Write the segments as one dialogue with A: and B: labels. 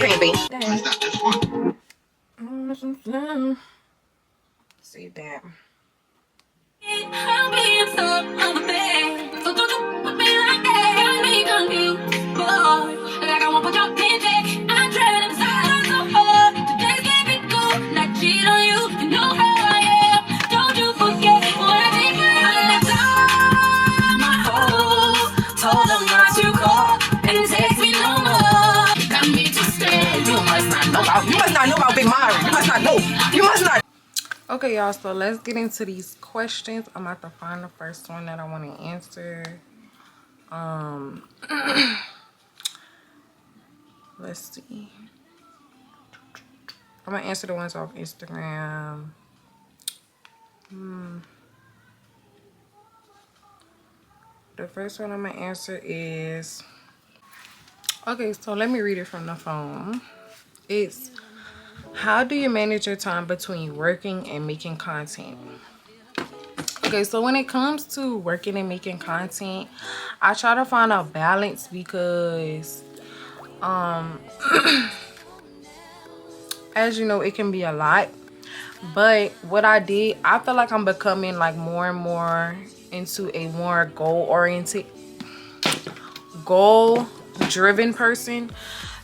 A: opinion, B. See that. You must not know about Big Mari. You must not know. You must not. Okay, y'all, so let's get into these questions. I'm about to find the first one that I want to answer. Let's see. I'm gonna answer the ones off Instagram. The first one I'm gonna answer is, okay, so let me read it from the phone. It's, how do you manage your time between working and making content? Okay, so when it comes to working and making content, I try to find a balance because as you know, it can be a lot. But what I did, I feel like I'm becoming like more and more into a more goal-driven person.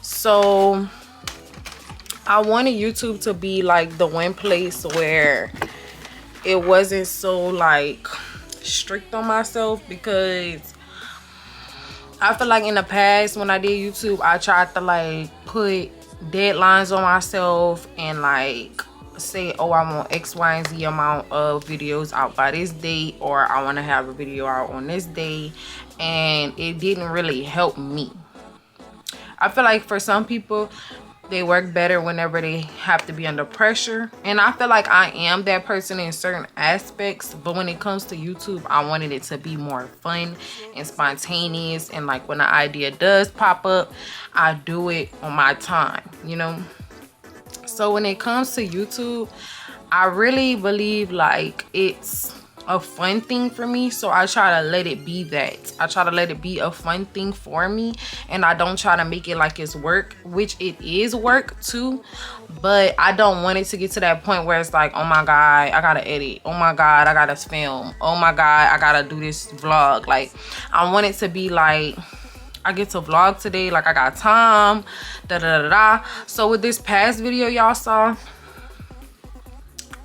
A: So I wanted YouTube to be like the one place where it wasn't so like strict on myself, because I feel like in the past when I did YouTube, I tried to like put deadlines on myself and like say, oh, I want X, Y, and Z amount of videos out by this date, or I want to have a video out on this day, and it didn't really help me. I feel like for some people, they work better whenever they have to be under pressure, and I feel like I am that person in certain aspects. But when it comes to YouTube, I wanted it to be more fun and spontaneous, and like when the idea does pop up, I do it on my time, you know. So when it comes to YouTube, I really believe like it's a fun thing for me, so I try to let it be that. I try to let it be a fun thing for me, and I don't try to make it like it's work, which it is work too, but I don't want it to get to that point where it's like, oh my god, I gotta edit, oh my god, I gotta film, oh my god, I gotta do this vlog. Like, I want it to be like, I get to vlog today, like I got time, da da da da. So with this past video y'all saw,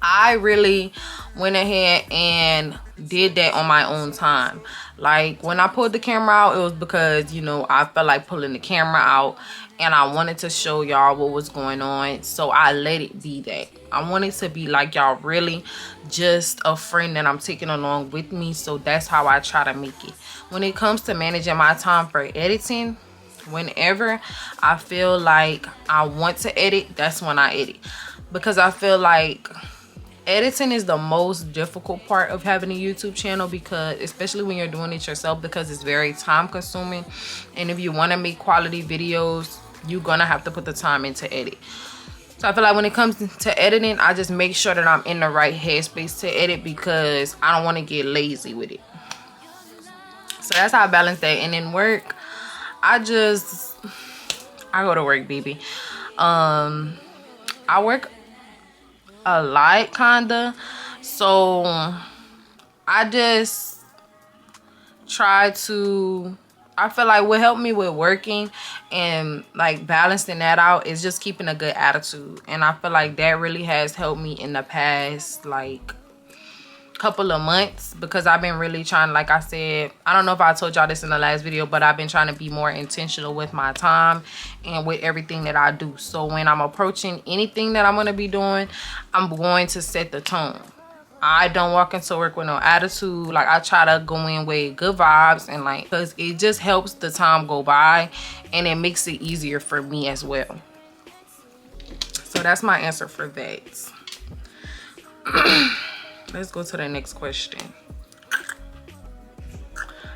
A: I really went ahead and did that on my own time. Like when I pulled the camera out, it was because, you know, I felt like pulling the camera out and I wanted to show y'all what was going on. So I let it be that. I wanted to be like y'all, really just a friend that I'm taking along with me. So that's how I try to make it. When it comes to managing my time for editing, whenever I feel like I want to edit, that's when I edit. Because I feel like editing is the most difficult part of having a YouTube channel, because especially when you're doing it yourself, because it's very time consuming, and if you want to make quality videos, you're gonna have to put the time in to edit. So I feel like when it comes to editing, I just make sure that I'm in the right headspace to edit, because I don't want to get lazy with it. So that's how I balance that. And then work, I go to work, baby. I work a lot, kinda. So I just try to, I feel like what helped me with working and like balancing that out is just keeping a good attitude. And I feel like that really has helped me in the past like couple of months, because I've been really trying, like I said, I don't know if I told y'all this in the last video, but I've been trying to be more intentional with my time and with everything that I do. So when I'm approaching anything that I'm going to be doing, I'm going to set the tone. I don't walk into work with no attitude. Like, I try to go in with good vibes, and like, because it just helps the time go by and it makes it easier for me as well. So that's my answer for that. Let's go to the next question.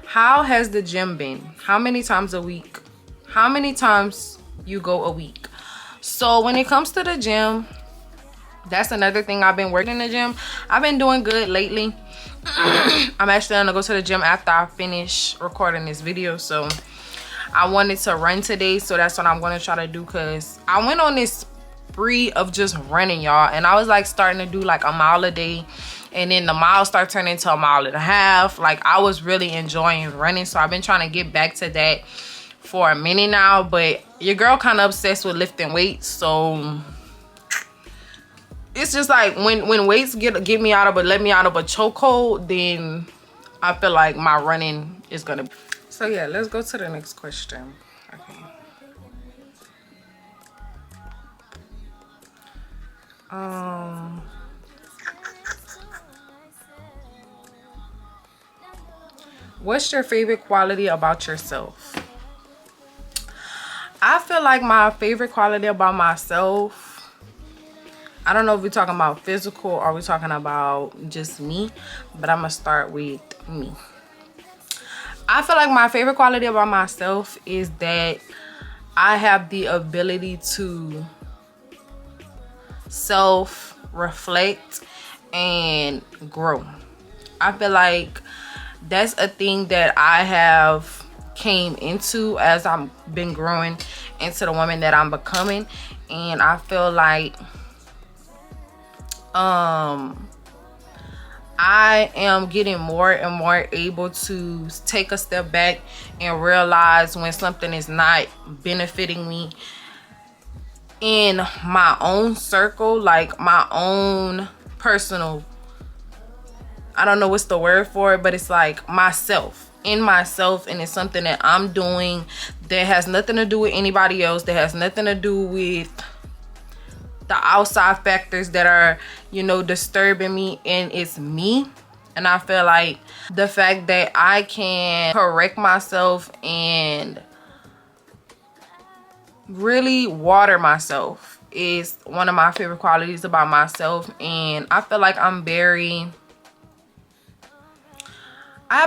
A: How has the gym been? How many times a week? How many times you go a week? So when it comes to the gym, that's another thing. I've been working in the gym. I've been doing good lately. I'm actually gonna go to the gym after I finish recording this video. So I wanted to run today, so that's what I'm going to try to do, because I went on this spree of just running, y'all, and I was like starting to do like a mile a day, and then the mile started turning into a mile and a half. Like, I was really enjoying running, so I've been trying to get back to that for a minute now. But your girl kind of obsessed with lifting weights, so it's just like when weights get me out of let me out of a chokehold, then I feel like my running is gonna be. So yeah, let's go to the next question. Okay. What's your favorite quality about yourself? I feel like my favorite quality about myself, I don't know if we're talking about physical or we're talking about just me, but I'm gonna start with me. I feel like my favorite quality about myself is that I have the ability to self-reflect and grow. I feel like that's a thing that I have came into as I've been growing into the woman that I'm becoming. And I feel like I am getting more and more able to take a step back and realize when something is not benefiting me in my own circle, like my own personal, I don't know what's the word for it, but it's like myself, in myself, and it's something that I'm doing that has nothing to do with anybody else, that has nothing to do with the outside factors that are, you know, disturbing me, and it's me. And I feel like the fact that I can correct myself and really water myself is one of my favorite qualities about myself. And I feel like I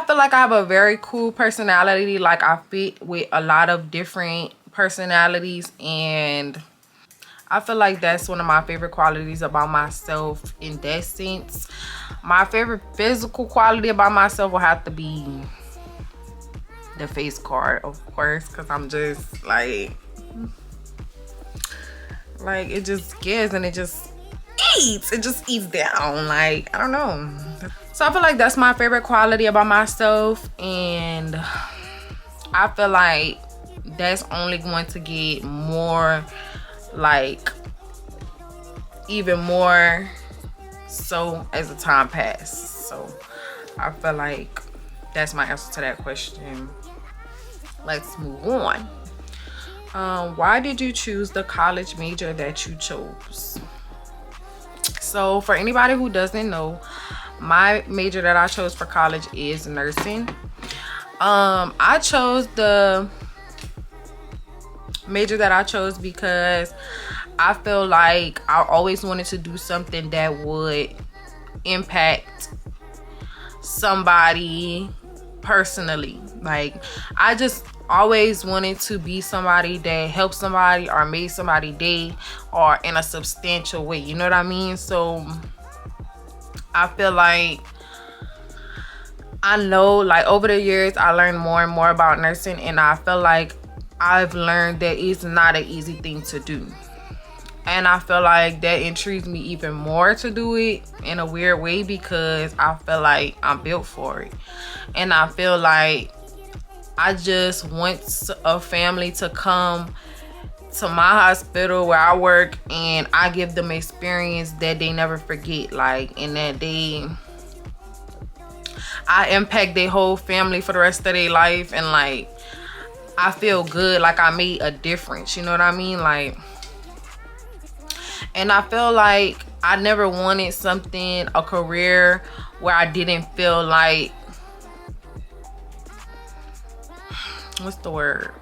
A: feel like I have a very cool personality. Like, I fit with a lot of different personalities, and I feel like that's one of my favorite qualities about myself in that sense. My favorite physical quality about myself will have to be the face card, of course, because I'm just like it just gives and it just eats down. Like, I don't know. So I feel like that's my favorite quality about myself, and I feel like that's only going to get more, like, even more so as the time passes. So I feel like that's my answer to that question. Let's move on. Why did you choose the college major that you chose? So for anybody who doesn't know, my major that I chose for college is nursing. I chose the major that I chose because I feel like I always wanted to do something that would impact somebody personally. Like, I just always wanted to be somebody that helped somebody or made somebody day, or in a substantial way, you know what I mean? So I feel like, I know, like, over the years I learned more and more about nursing, and I feel like I've learned that it's not an easy thing to do. And I feel like that intrigues me even more to do it in a weird way, because I feel like I'm built for it. And I feel like I just want a family to come to my hospital where I work, and I give them experience that they never forget. Like, and that I impact their whole family for the rest of their life. And like, I feel good, like I made a difference, you know what I mean? Like, and I feel like I never wanted a career where I didn't feel like, what's the word?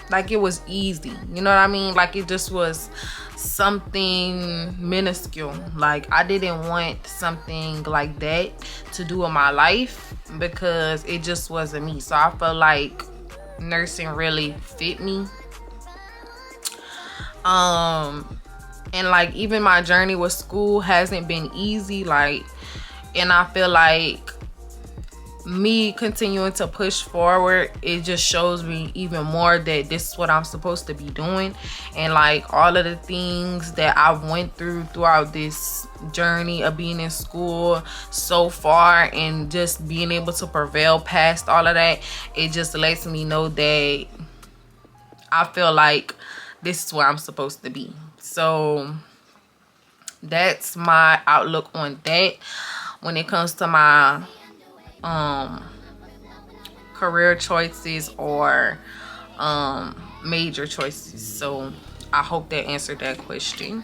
A: Like, it was easy, you know what I mean? Like, it just was something minuscule. Like, I didn't want something like that to do in my life, because it just wasn't me. So I felt like nursing really fit me. And like, even my journey with school hasn't been easy. Like, and I feel like me continuing to push forward, it just shows me even more that this is what I'm supposed to be doing. And like all of the things that I went through throughout this journey of being in school so far, and just being able to prevail past all of that, it just lets me know that I feel like this is where I'm supposed to be. So that's my outlook on that when it comes to my career choices or major choices. So I hope that answered that question.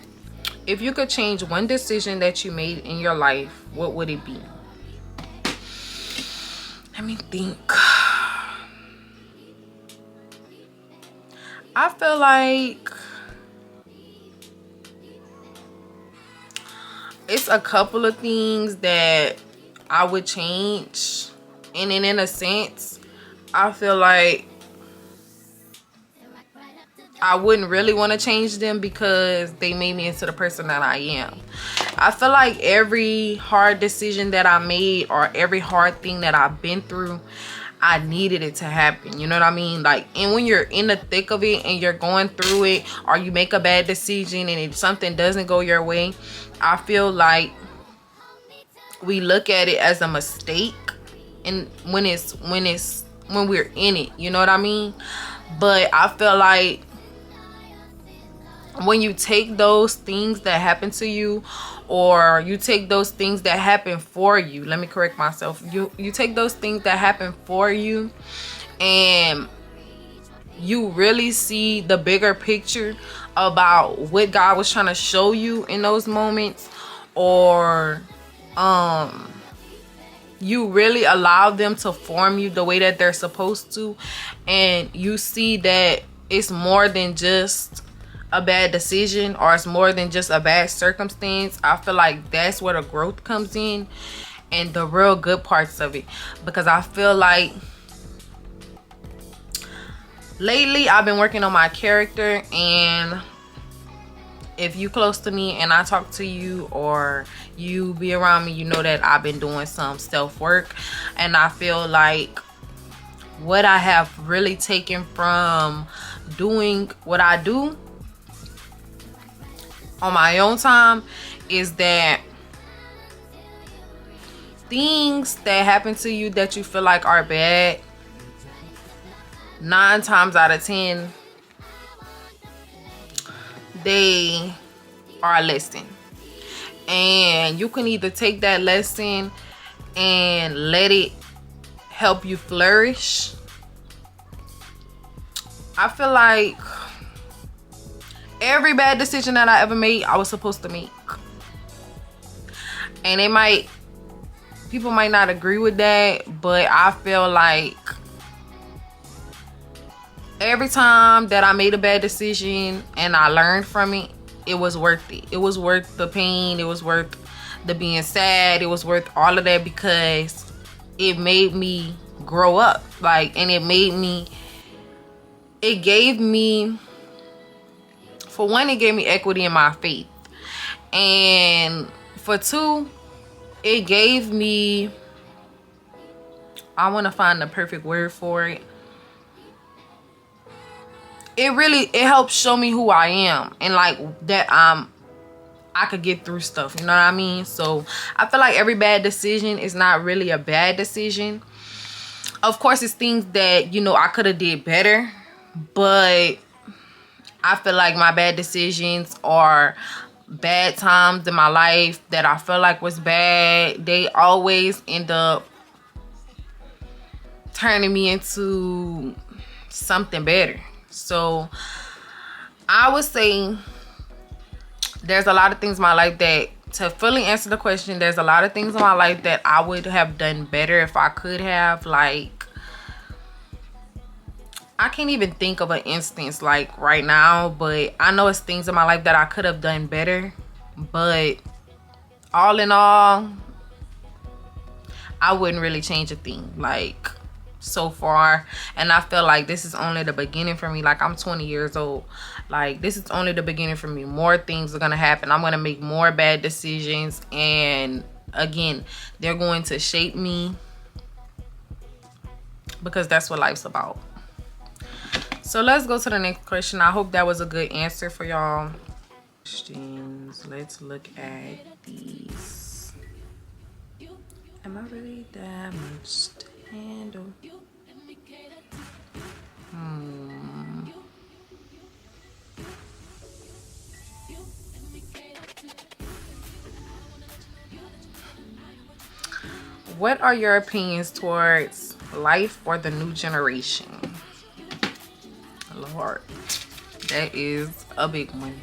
A: If you could change one decision that you made in your life, what would it be? Let me think. I feel like it's a couple of things that I would change, and then in a sense I feel like I wouldn't really want to change them because they made me into the person that I am. I feel like every hard decision that I made, or every hard thing that I've been through, I needed it to happen. You know what I mean? Like, and when you're in the thick of it and you're going through it, or you make a bad decision and if something doesn't go your way, I feel like we look at it as a mistake, and when we're in it, you know what I mean? But I feel like when you take those things that happen to you, or you take those things that happen for you, let me correct myself, you take those things that happen for you, and you really see the bigger picture about what God was trying to show you in those moments, or you really allow them to form you the way that they're supposed to, and you see that it's more than just a bad decision, or it's more than just a bad circumstance. I feel like that's where the growth comes in, and the real good parts of it. Because I feel like lately I've been working on my character, and if you close to me and I talk to you, or you be around me, you know that I've been doing some self-work. And I feel like what I have really taken from doing what I do on my own time is that things that happen to you that you feel like are bad, 9 times out of 10 they are a lesson, and you can either take that lesson and let it help you flourish. I feel like every bad decision that I ever made, I was supposed to make, and people might not agree with that, but I feel like every time that I made a bad decision and I learned from it, it was worth it. It was worth the pain. It was worth the being sad. It was worth all of that, because it made me grow up. Like, and it gave me, for one, it gave me equity in my faith. And for two, it gave me, I want to find the perfect word for it. It helped show me who I am, and like that I could get through stuff, you know what I mean? So I feel like every bad decision is not really a bad decision. Of course, it's things that, you know, I could have did better, but I feel like my bad decisions are bad times in my life that I feel like was bad. They always end up turning me into something better. So I would say there's a lot of things in my life that, to fully answer the question, there's a lot of things in my life that I would have done better if I could have. Like, I can't even think of an instance like right now, but I know it's things in my life that I could have done better. But all in all, I wouldn't really change a thing, like, so far. And I feel like this is only the beginning for me. Like, I'm 20 years old. Like, this is only the beginning for me. More things are gonna happen. I'm gonna make more bad decisions, and again, they're going to shape me because that's what life's about. So let's go to the next question. I hope that was a good answer for y'all. Questions. Let's look at these. Am I really that much to handle? What are your opinions towards life or the new generation? Lord, that is a big one.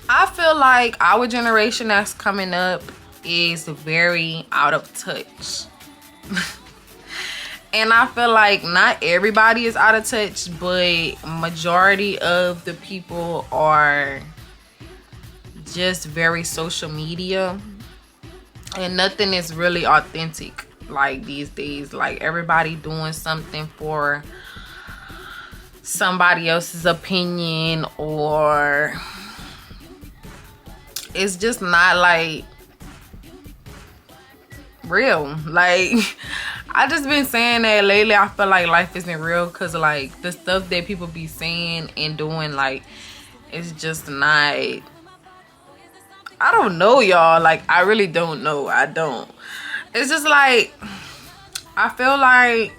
A: I feel like our generation that's coming up is very out of touch. And I feel like not everybody is out of touch, but majority of the people are just very social media, and nothing is really authentic like these days. Like everybody doing something for somebody else's opinion, or it's just not like real. Like I just been saying that lately. I feel like life isn't real because like the stuff that people be saying and doing, like it's just not, I don't know, y'all. Like I really don't know. I don't. It's just like I feel like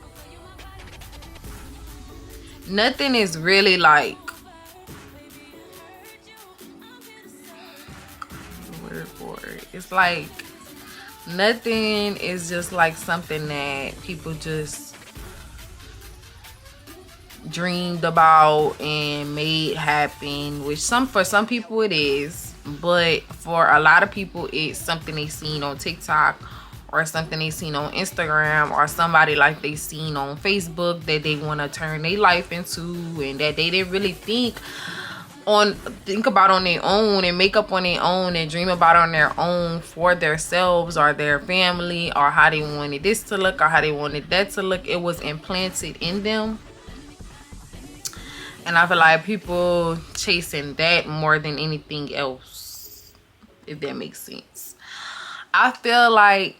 A: nothing is really like, word for it. It's like nothing is just like something that people just dreamed about and made happen, which for some people it is, but for a lot of people it's something they seen on TikTok or something they seen on Instagram or somebody like they seen on Facebook that they want to turn their life into, and that they didn't really think about on their own and make up on their own and dream about on their own for themselves or their family, or how they wanted this to look or how they wanted that to look. It was implanted in them, and I feel like people chasing that more than anything else, if that makes sense. I feel like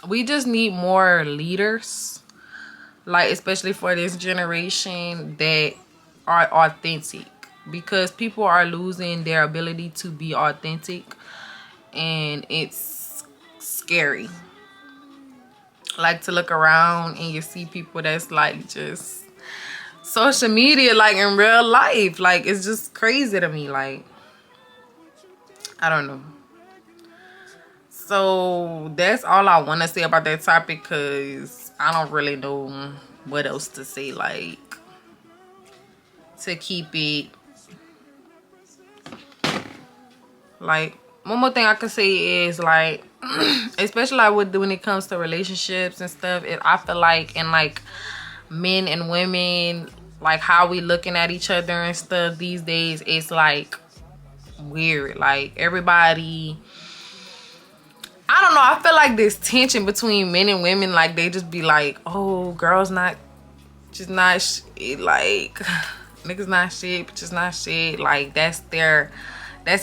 A: we just need more leaders, like especially for this generation, that are authentic, because people are losing their ability to be authentic, and it's scary. Like to look around and you see people that's like just social media, like in real life, like it's just crazy to me. Like I don't know. So that's all I want to say about that topic, because I don't really know what else to say, like to keep it. Like one more thing I can say is like especially like when it comes to relationships and stuff, I feel like in like men and women, like how we looking at each other and stuff these days, it's like weird. Like everybody, I don't know, I feel like this tension between men and women, like they just be like, oh, girls not just not shit, like niggas not shit, but just not shit. Like that's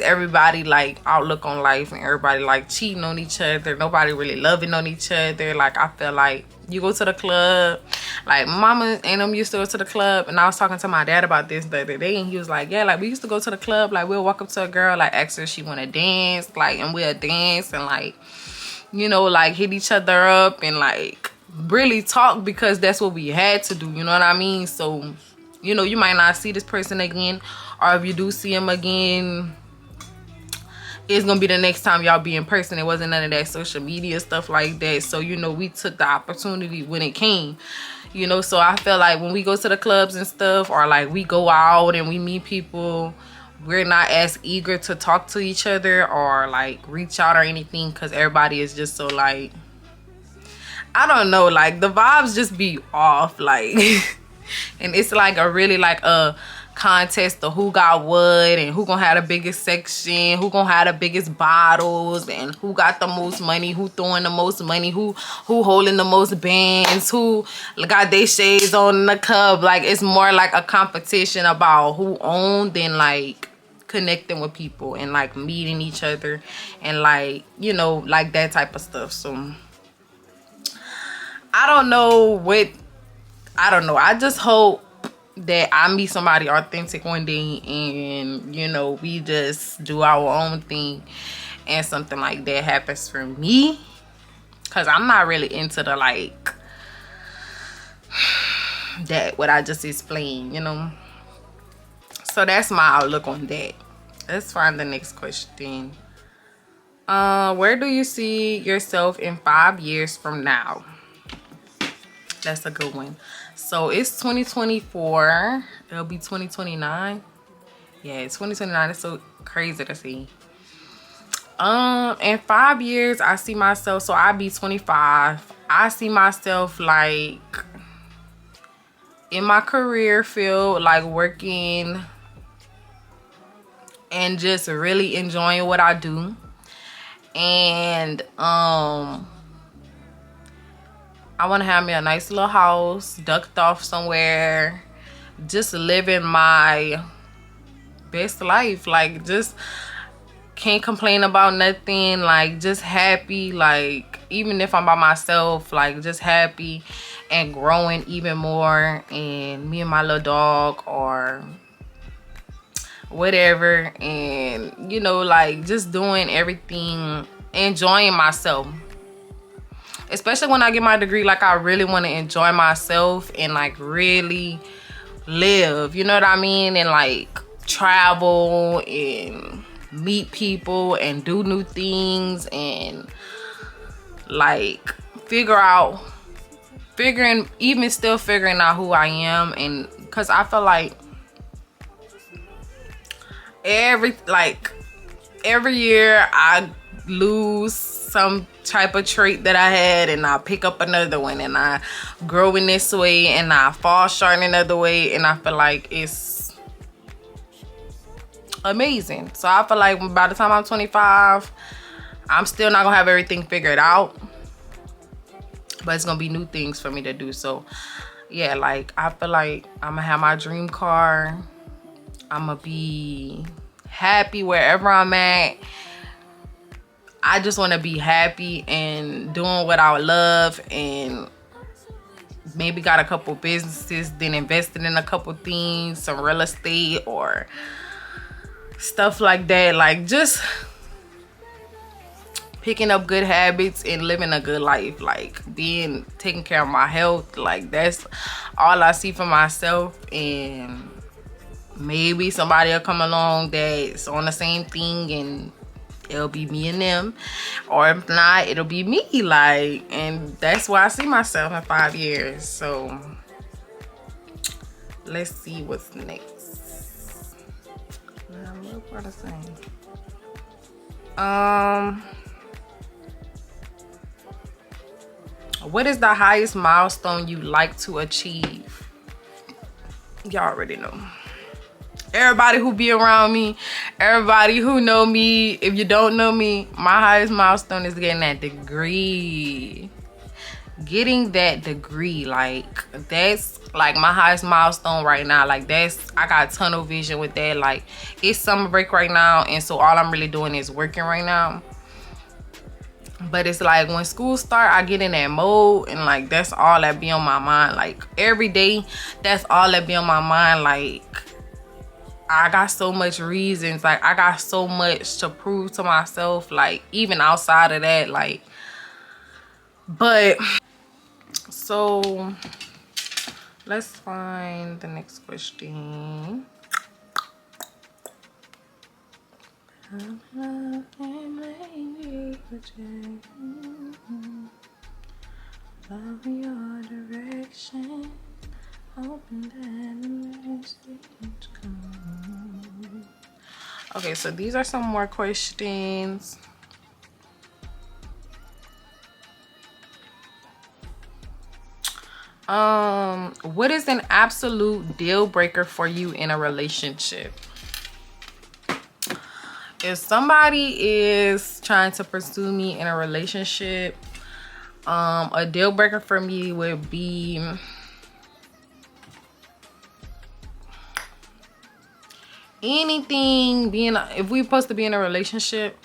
A: everybody like outlook on life, and everybody like cheating on each other, nobody really loving on each other. Like I feel like you go to the club, like mama and them used to go to the club, and I was talking to my dad about this the other day, and he was like, yeah, like we used to go to the club, like we'll walk up to a girl, like ask her if she want to dance, like, and we'll dance and like, you know, like hit each other up and like really talk, because that's what we had to do, you know what I mean? So, you know, you might not see this person again, or if you do see him again, it's gonna be the next time y'all be in person. It wasn't none of that social media stuff like that. So, you know, we took the opportunity when it came, you know. So I feel like when we go to the clubs and stuff, or like we go out and we meet people, we're not as eager to talk to each other or like reach out or anything, because everybody is just so like, I don't know, like the vibes just be off, like and it's like a really like a contest of who got what, and who gonna have the biggest section, who gonna have the biggest bottles, and who got the most money, who throwing the most money, who holding the most bands, who got their shades on in the club. Like it's more like a competition about who owned than like connecting with people and like meeting each other and like, you know, like that type of stuff. So I don't know what, I don't know. I just hope that I meet somebody authentic one day and, you know, we just do our own thing and something like that happens for me. Because I'm not really into the, like, that, what I just explained, you know. So that's my outlook on that. Let's find the next question. Where do you see yourself in 5 years from now? That's a good one. So it's 2024. It'll be 2029. Yeah, it's 2029. It's so crazy to see. In 5 years, I see myself, so I'll be 25. I see myself like in my career field, like working and just really enjoying what I do. And I want to have me a nice little house, ducked off somewhere, just living my best life. Like, just can't complain about nothing. Like, just happy. Like, even if I'm by myself, like, just happy and growing even more. And me and my little dog or whatever. And, you know, like, just doing everything, enjoying myself. Especially when I get my degree, like, I really want to enjoy myself and, like, really live, you know what I mean? And, like, travel and meet people and do new things and, like, still figuring out who I am. And because I feel like every year I lose some type of trait that I had and I pick up another one, and I grow in this way and I fall short in another way, and I feel like it's amazing. So I feel like by the time I'm 25, I'm still not gonna have everything figured out, but it's gonna be new things for me to do. So yeah, like, I feel like I'm gonna have my dream car. I'm gonna be happy wherever I'm at. I just want to be happy and doing what I love, and maybe got a couple businesses, then invested in a couple things, some real estate or stuff like that. Like, just picking up good habits and living a good life, like taking care of my health. Like, that's all I see for myself. And maybe somebody will come along that's on the same thing, and it'll be me and them, or if not, it'll be me. Like, and that's where I see myself in 5 years. So let's see what's next. What the same. What is the highest milestone you like to achieve? Y'all already know. Everybody who be around me, everybody who know me, if you don't know me, my highest milestone is getting that degree. Getting that degree, like, that's like my highest milestone right now. Like, I got tunnel vision with that. Like, it's summer break right now, and so all I'm really doing is working right now. But it's like when school start, I get in that mode, and like, that's all that be on my mind. Like, every day, that's all that be on my mind. Like, I got so much reasons. Like, I got so much to prove to myself. Like, even outside of that, like, but so let's find the next question. Follow your direction. Okay, so these are some more questions. What is an absolute deal breaker for you in a relationship? If somebody is trying to pursue me in a relationship, a deal breaker for me would be anything if we're supposed to be in a relationship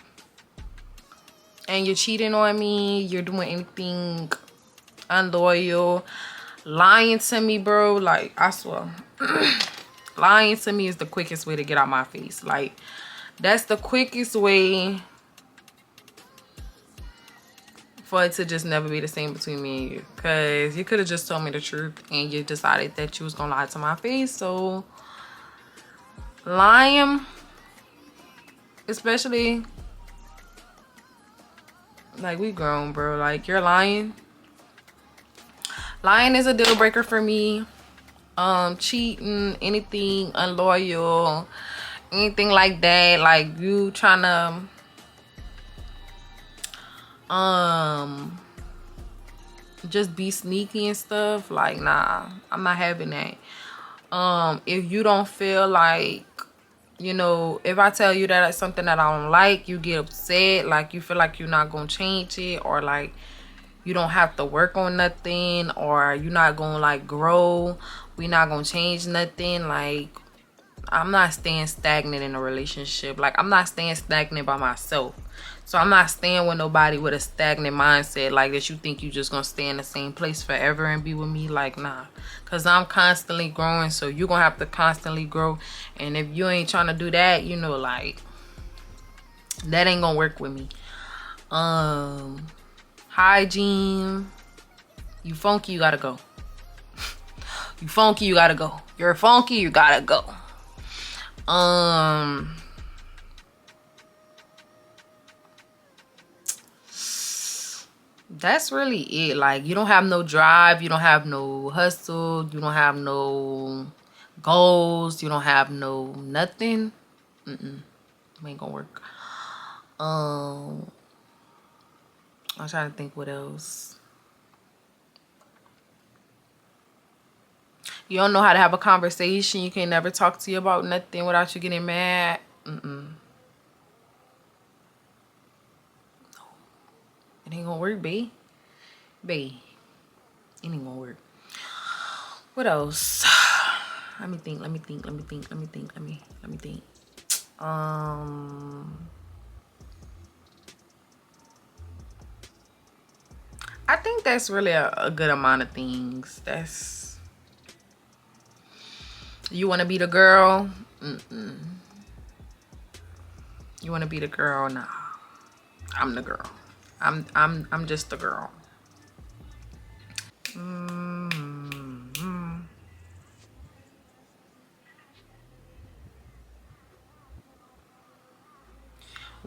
A: and you're cheating on me, you're doing anything unloyal, lying to me, bro. Like, I swear. Lying to me is the quickest way to get out my face. Like, that's the quickest way for it to just never be the same between me and you. Because you could have just told me the truth and you decided that you was going to lie to my face. So, lying, especially, like, we grown, bro. Like, you're lying. Lying is a deal breaker for me. Cheating, anything, unloyal, anything like that. Like, you trying to just be sneaky and stuff. Like, nah, I'm not having that. If you don't feel like, you know, if I tell you that it's something that I don't like, you get upset. Like, you feel like you're not gonna change it, or like you don't have to work on nothing, or you're not gonna like grow, we not gonna change nothing. Like, I'm not staying stagnant in a relationship. Like, I'm not staying stagnant by myself. So I'm not staying with nobody with a stagnant mindset, like that you think you just gonna stay in the same place forever and be with me. Like, nah, because I'm constantly growing, so you're gonna have to constantly grow. And if you ain't trying to do that, you know, like, that ain't gonna work with me. Hygiene, you funky, you gotta go. You funky, you gotta go. You're funky, you gotta go. That's really it. Like, you don't have no drive, you don't have no hustle, you don't have no goals, you don't have no nothing. Ain't gonna work. I'm trying to think what else. You don't know how to have a conversation. You can never talk to you about nothing without you getting mad. No. It ain't gonna work, babe. Babe. It ain't gonna work. What else? Let me think. I think that's really a good amount of things. That's, you want to be the girl? You want to be the girl? Nah, I'm the girl. I'm just the girl.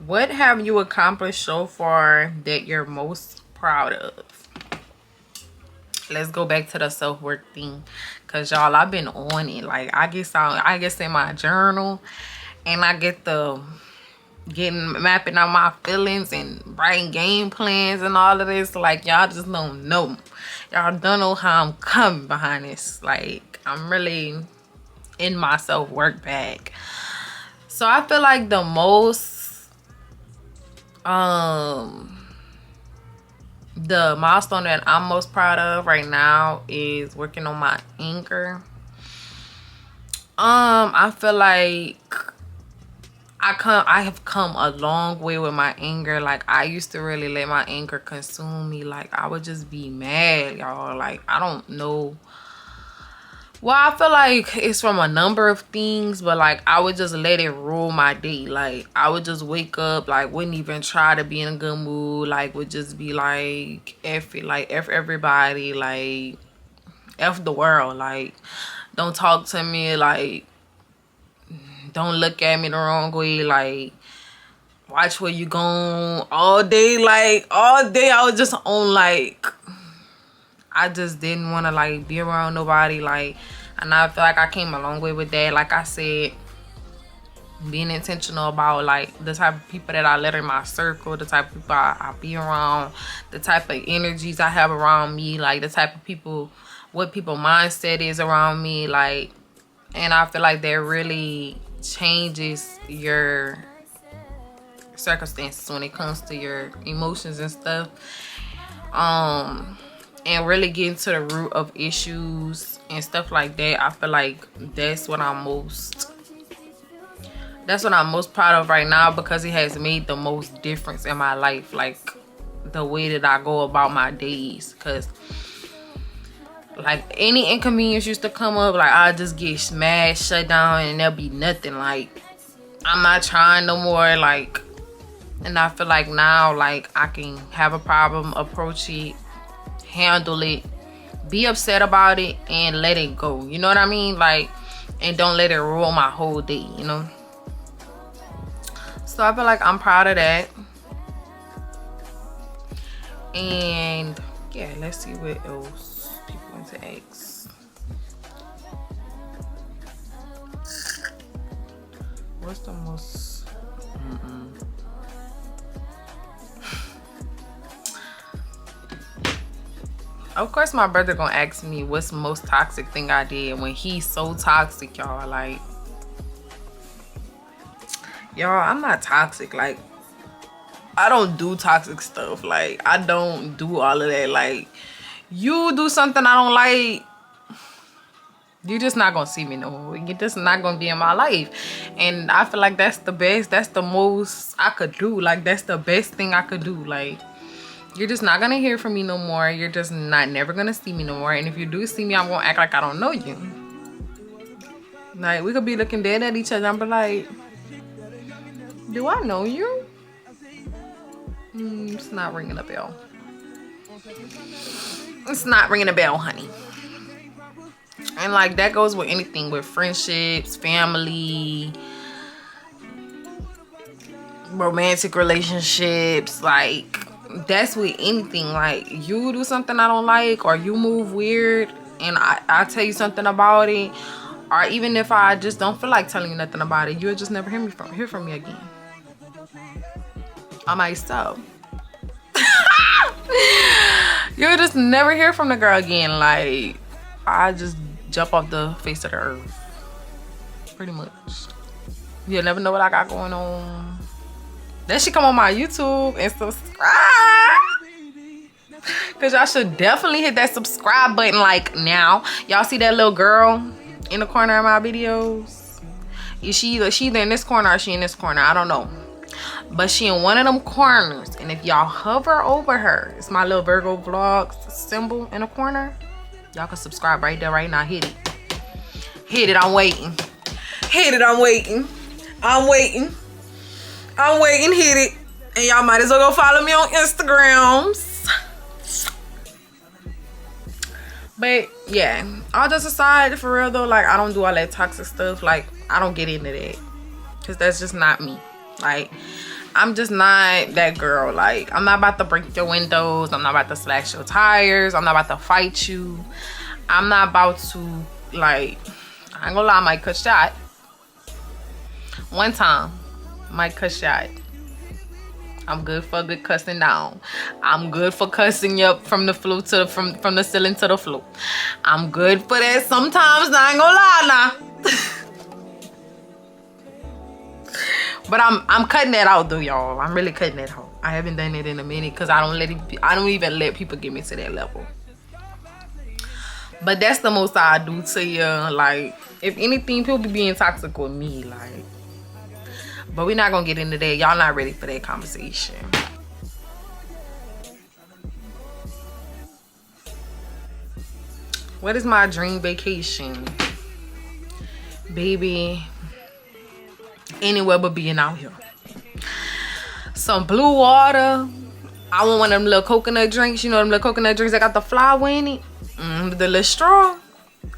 A: What have you accomplished so far that you're most proud of? Let's go back to the self-work thing, because y'all, I've been on it. Like, I guess in my journal, and I get the mapping out my feelings and writing game plans and all of this. Like, y'all just don't know. Y'all don't know how I'm coming behind this. Like, I'm really in my self-work bag. So I feel like the most the milestone that I'm most proud of right now is working on my anger. I feel like I have come a long way with my anger. Like, I used to really let my anger consume me. Like, I would just be mad, y'all. Like, I don't know. Well, I feel like it's from a number of things, but like, I would just let it rule my day. Like, I would just wake up, like, wouldn't even try to be in a good mood. Like, would just be like, F it, like, F everybody, like, F the world. Like, don't talk to me, like, don't look at me the wrong way, like, watch where you going all day. Like, all day I was just on, like, I just didn't want to, like, be around nobody. Like, and I feel like I came a long way with that. Like I said, being intentional about, like, the type of people that I let in my circle, the type of people I be around, the type of energies I have around me, like, the type of people, what people mindset is around me. Like, and I feel like that really changes your circumstances when it comes to your emotions and stuff. And really getting to the root of issues and stuff like that. I feel like that's what I'm most proud of right now, because it has made the most difference in my life. Like, the way that I go about my days. Because Like any inconvenience used to come up, like I just get smashed, shut down, and there'll be nothing. Like I'm not trying no more. Like, and I feel like now, like I can have a problem, approach it, handle it, be upset about it, and let it go. You know what I mean? Like, and don't let it rule my whole day. You know. So I feel like I'm proud of that. And yeah, let's see what else people want to ask. What's the most Of course my brother gonna ask me what's the most toxic thing I did, when he's so toxic, y'all. Like, y'all, I'm not toxic. Like, I don't do toxic stuff. Like, I don't do all of that. Like, you do something I don't like, you just not gonna see me no more. You're just not gonna be in my life. And I feel like that's the best, that's the most I could do. Like, that's the best thing I could do. Like, you're just not gonna hear from me no more. You're just never gonna see me no more. And if you do see me, I'm gonna act like I don't know you. Like, we could be looking dead at each other. I'm be like, do I know you? It's not ringing a bell. It's not ringing a bell, honey. And like, that goes with anything, with friendships, family, romantic relationships. Like, that's with anything. Like, you do something I don't like, or you move weird and I tell you something about it, or even if I just don't feel like telling you nothing about it, you'll just never hear from me again. I might stop. You'll just never hear from the girl again. Like, I just jump off the face of the earth, pretty much. You'll never know what I got going on. Then she come on my YouTube and subscribe, because y'all should definitely hit that subscribe button. Like, now y'all see that little girl in the corner of my videos? Is she either in this corner or she in this corner? I don't know, but she in one of them corners. And if y'all hover over her, it's my little Virgo Vlogs symbol in the corner. Y'all can subscribe right there, right now. Hit it. Hit it. I'm waiting. Hit it. I'm waiting. I'm waiting. I'm waiting. Hit it. And y'all might as well go follow me on Instagrams. But yeah, all just aside, for real though, like, I don't do all that toxic stuff. Like, I don't get into that, because that's just not me. Like, I'm just not that girl. Like, I'm not about to break your windows. I'm not about to slash your tires. I'm not about to fight you. I'm not about to, like, I ain't gonna lie, I might cut shot. One time, might cut shot. I'm good for good cussing down. I'm good for cussing you up from the floor to from the ceiling to the floor. I'm good for that sometimes. I ain't gonna lie now. But I'm cutting that out though, y'all. I'm really cutting that out. I haven't done it in a minute, because I don't even let people get me to that level. But that's the most I do to you. Like, if anything, people be being toxic with me. Like, but we're not gonna get into that. Y'all not ready for that conversation. What is my dream vacation? Baby, anywhere but being out here. Some blue water. I want one of them little coconut drinks. You know them little coconut drinks that got the flower in it? The little straw.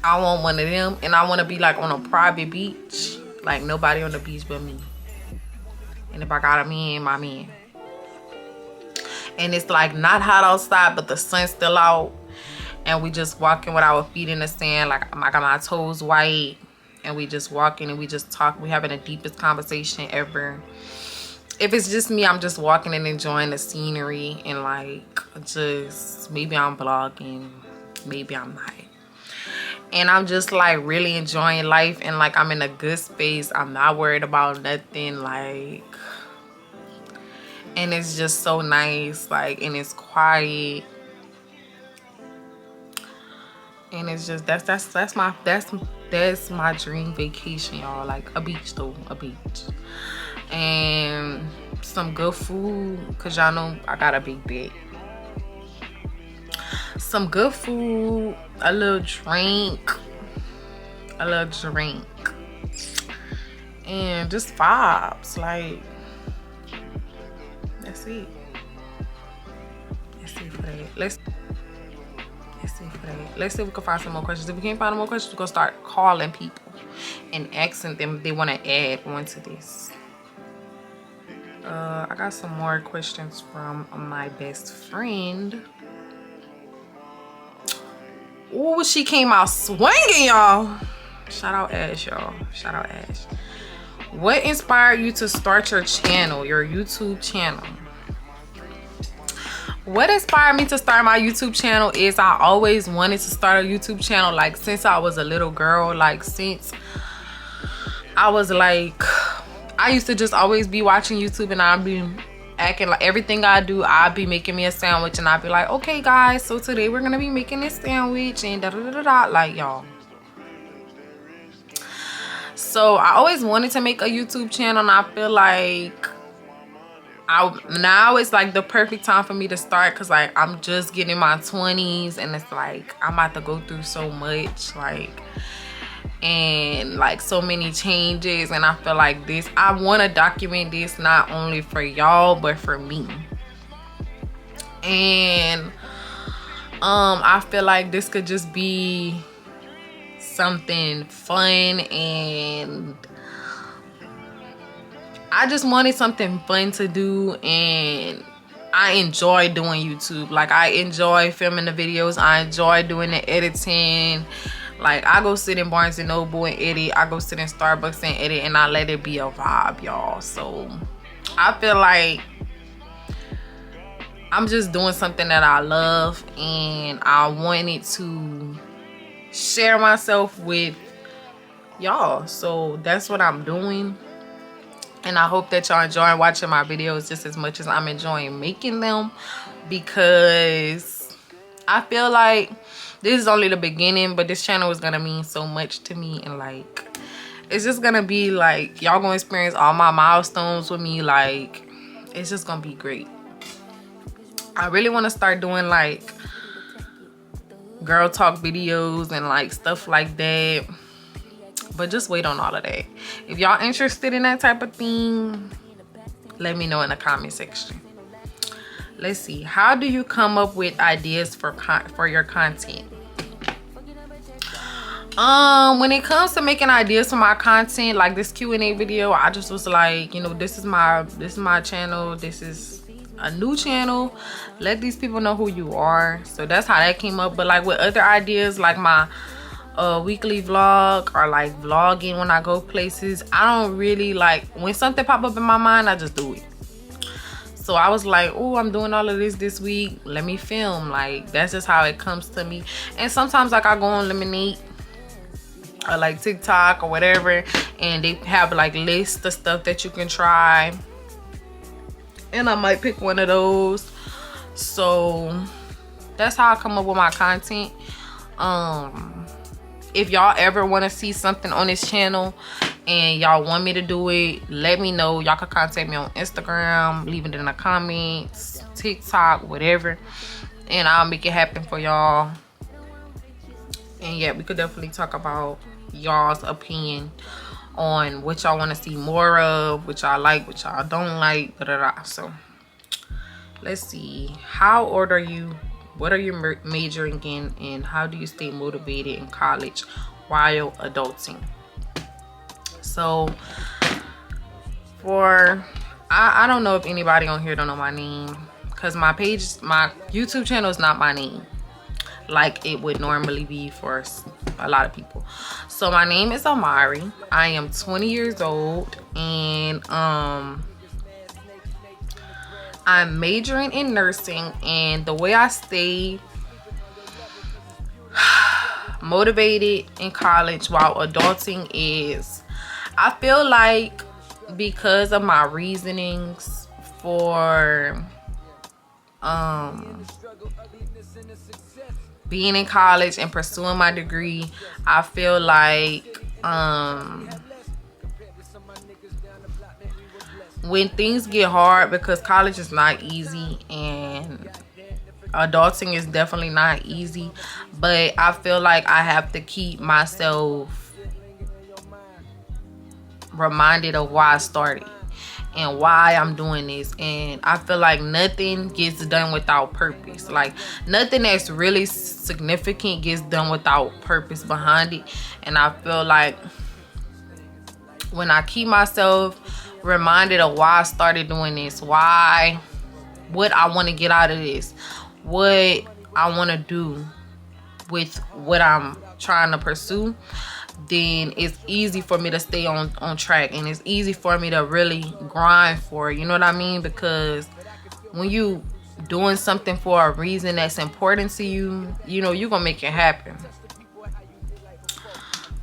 A: I want one of them. And I want to be like on a private beach. Like, nobody on the beach but me. And if I got a man, my man. And it's like not hot outside, but the sun's still out. And we just walking with our feet in the sand. Like, I got my toes white. And we just walking and we just talk. We having the deepest conversation ever. If it's just me, I'm just walking and enjoying the scenery. And like, just, maybe I'm vlogging. Maybe I'm not. And I'm just like really enjoying life. And like, I'm in a good space. I'm not worried about nothing. Like, and it's just so nice. Like, and it's quiet. And it's just, that's my dream vacation, y'all. Like, a beach though, a beach. And some good food, because y'all know I got a big bed. some good food, a little drink, and just vibes. Like, that's it. Let's see for that. Let's see for that. Let's see if we can find some more questions. If we can't find more questions, we're gonna start calling people and asking them if they want to add on to this. I got some more questions from my best friend. Oh, she came out swinging, y'all. Shout out Ash, y'all. Shout out Ash. What inspired you to start your channel, your YouTube channel? What inspired me to start my YouTube channel is I always wanted to start a YouTube channel, like since I was a little girl. Like since I was like, I used to just always be watching YouTube and I'd be acting like everything I do, I'd be making me a sandwich and I'd be like, okay guys, so today we're gonna be making this sandwich and da da da da, like y'all. So I always wanted to make a YouTube channel, and I feel like now it's like the perfect time for me to start, because like I'm just getting my 20s and it's like I'm about to go through so much, like, and like so many changes, and I feel like this, I want to document this not only for y'all but for me. And I feel like this could just be something fun, and I just wanted something fun to do, and I enjoy doing YouTube. Like I enjoy filming the videos, I enjoy doing the editing. Like I go sit in Barnes and Noble and edit, I go sit in Starbucks and edit, and I let it be a vibe, y'all. So I feel like I'm just doing something that I love, and I wanted to share myself with y'all. So that's what I'm doing, and I hope that y'all enjoy watching my videos just as much as I'm enjoying making them, because I feel like this is only the beginning, but this channel is gonna mean so much to me, and like it's just gonna be like y'all gonna experience all my milestones with me. Like it's just gonna be great. I really want to start doing like girl talk videos and like stuff like that, but just wait on all of that. If y'all interested in that type of thing, let me know in the comment section. Let's see, how do you come up with ideas for your content? When it comes to making ideas for my content, like this Q&A video, I just was like, you know, this is my channel, this is a new channel, let these people know who you are. So that's how that came up. But like with other ideas, like my weekly vlog, or like vlogging when I go places, I don't really like, when something pop up in my mind, I just do it. So I was like, oh, I'm doing all of this week, let me film. Like that's just how it comes to me. And sometimes like I go on Lemonade or like TikTok or whatever, and they have like lists of stuff that you can try, and I might pick one of those. So that's how I come up with my content. If y'all ever want to see something on this channel and y'all want me to do it, let me know. Y'all can contact me on Instagram, leave it in the comments, TikTok, whatever, and I'll make it happen for y'all. And yeah, we could definitely talk about y'all's opinion on what y'all want to see more of, what y'all like, what y'all don't like, da, da, da. So let's see, how old are you, what are you majoring in, and how do you stay motivated in college while adulting? So for I don't know if anybody on here don't know my name, because my YouTube channel is not my name like it would normally be for a lot of people. So my name is Amari. I am 20 years old, and I'm majoring in nursing. And the way I stay motivated in college while adulting is, I feel like because of my reasonings for being in college and pursuing my degree, I feel like when things get hard, because college is not easy, and Adulting is definitely not easy, but I feel like I have to keep myself reminded of why I started and why I'm doing this. And I feel like nothing gets done without purpose. Like nothing that's really significant gets done without purpose behind it. And I feel like when I keep myself reminded of why I started doing this, what I want to get out of this, what I want to do with what I'm trying to pursue, then it's easy for me to stay on track, and it's easy for me to really grind for it. You know what I mean? Because when you doing something for a reason that's important to you, you know, you're gonna make it happen.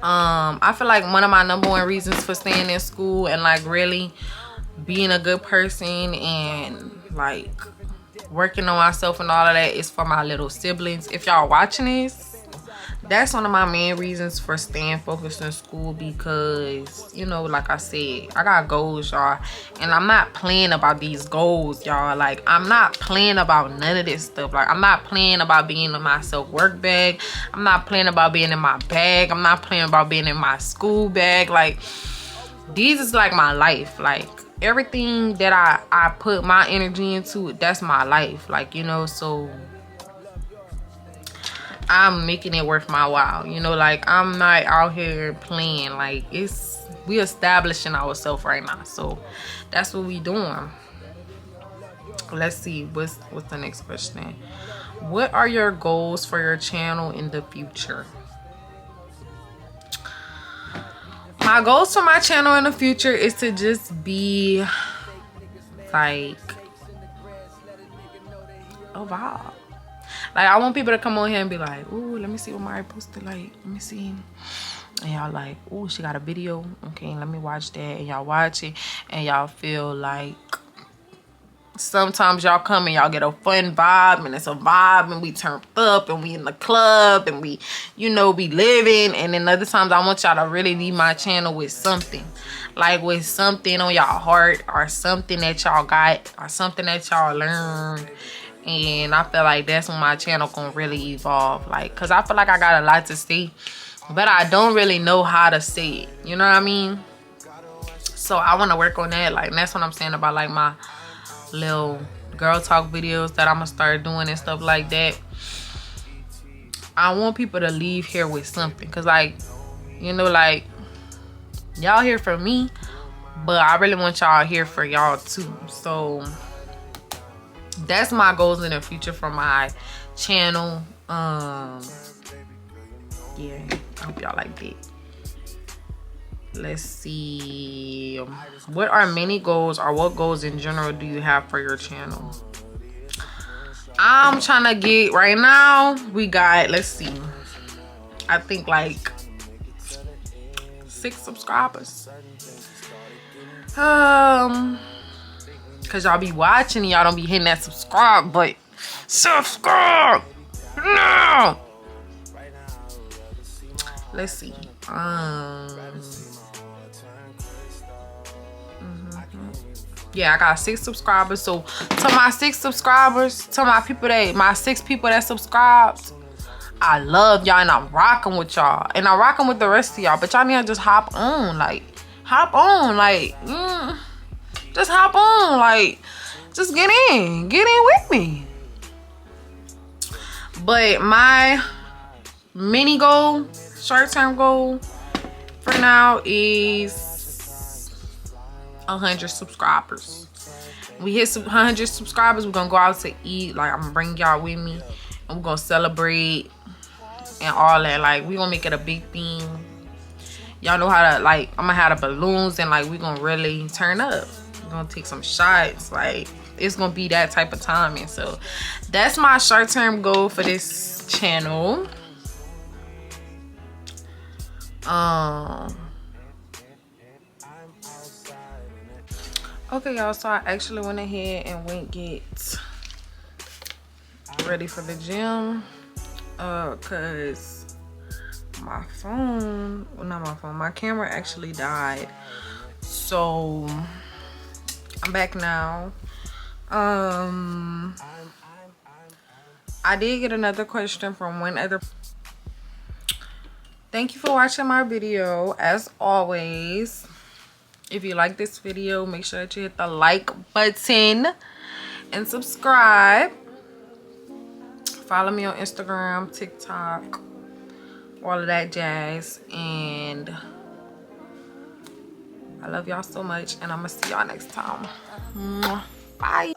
A: I feel like one of my #1 reasons for staying in school and like really being a good person and like working on myself and all of that is for my little siblings. If y'all watching this, that's one of my main reasons for staying focused in school, because, you know, like I said, I got goals, y'all, and I'm not playing about these goals, y'all. Like, I'm not playing about none of this stuff. Like, I'm not playing about being in my self-work bag. I'm not playing about being in my bag. I'm not playing about being in my school bag. Like, these is like my life. Like, everything that I put my energy into, that's my life. Like, you know, so I'm making it worth my while. You know, like, I'm not out here playing. Like, we establishing ourselves right now. So that's what we doing. Let's see, what's the next question? What are your goals for your channel in the future? My goals for my channel in the future is to just be like a vibe. Like, I want people to come on here and be like, ooh, let me see what Mari posted. Like, let me see. And y'all like, ooh, she got a video. Okay, let me watch that. And y'all watch it. And y'all feel like sometimes y'all come and y'all get a fun vibe. And it's a vibe. And we turned up. And we in the club. And we, you know, be living. And then other times I want y'all to really leave my channel with something. Like, with something on y'all heart. Or something that y'all got. Or something that y'all learned. And I feel like that's when my channel can really evolve. Like, because I feel like I got a lot to say, but I don't really know how to say it. You know what I mean? So I want to work on that. Like, and that's what I'm saying about like my little girl talk videos that I'm going to start doing and stuff like that. I want people to leave here with something. Because, like, you know, like, y'all here for me, but I really want y'all here for y'all too. So that's my goals in the future for my channel. Yeah, I hope y'all like that. Let's see, what are many goals, or what goals in general do you have for your channel? I'm trying to get, right now we got, let's see, I think like 6 subscribers. Cause y'all be watching and y'all don't be hitting that subscribe button. Subscribe no. Let's see. Yeah, I got 6 subscribers. So to my 6 subscribers, to my people my 6 people that subscribed, I love y'all and I'm rocking with y'all. And I'm rocking with the rest of y'all. But y'all need to just hop on. Like, hop on. Like, just hop on. Like, just get in with me. But my mini goal, short-term goal for now is 100 subscribers. We hit 100 subscribers, we're gonna go out to eat. Like, I'm gonna bring y'all with me and we're gonna celebrate and all that. Like, we gonna make it a big thing. Y'all know how to, like, I'm gonna have the balloons and like we gonna really turn up. We're gonna take some shots. Like, it's gonna be that type of timing. So that's my short-term goal for this channel. Okay, y'all, so I actually went ahead and went get ready for the gym, cause my phone, well, not my phone, my camera actually died. So I'm back now. I did get another question from one other. Thank you for watching my video. As always, if you like this video, make sure that you hit the like button and subscribe. Follow me on Instagram, TikTok, all of that jazz. And I love y'all so much, and I'm gonna see y'all next time. Bye.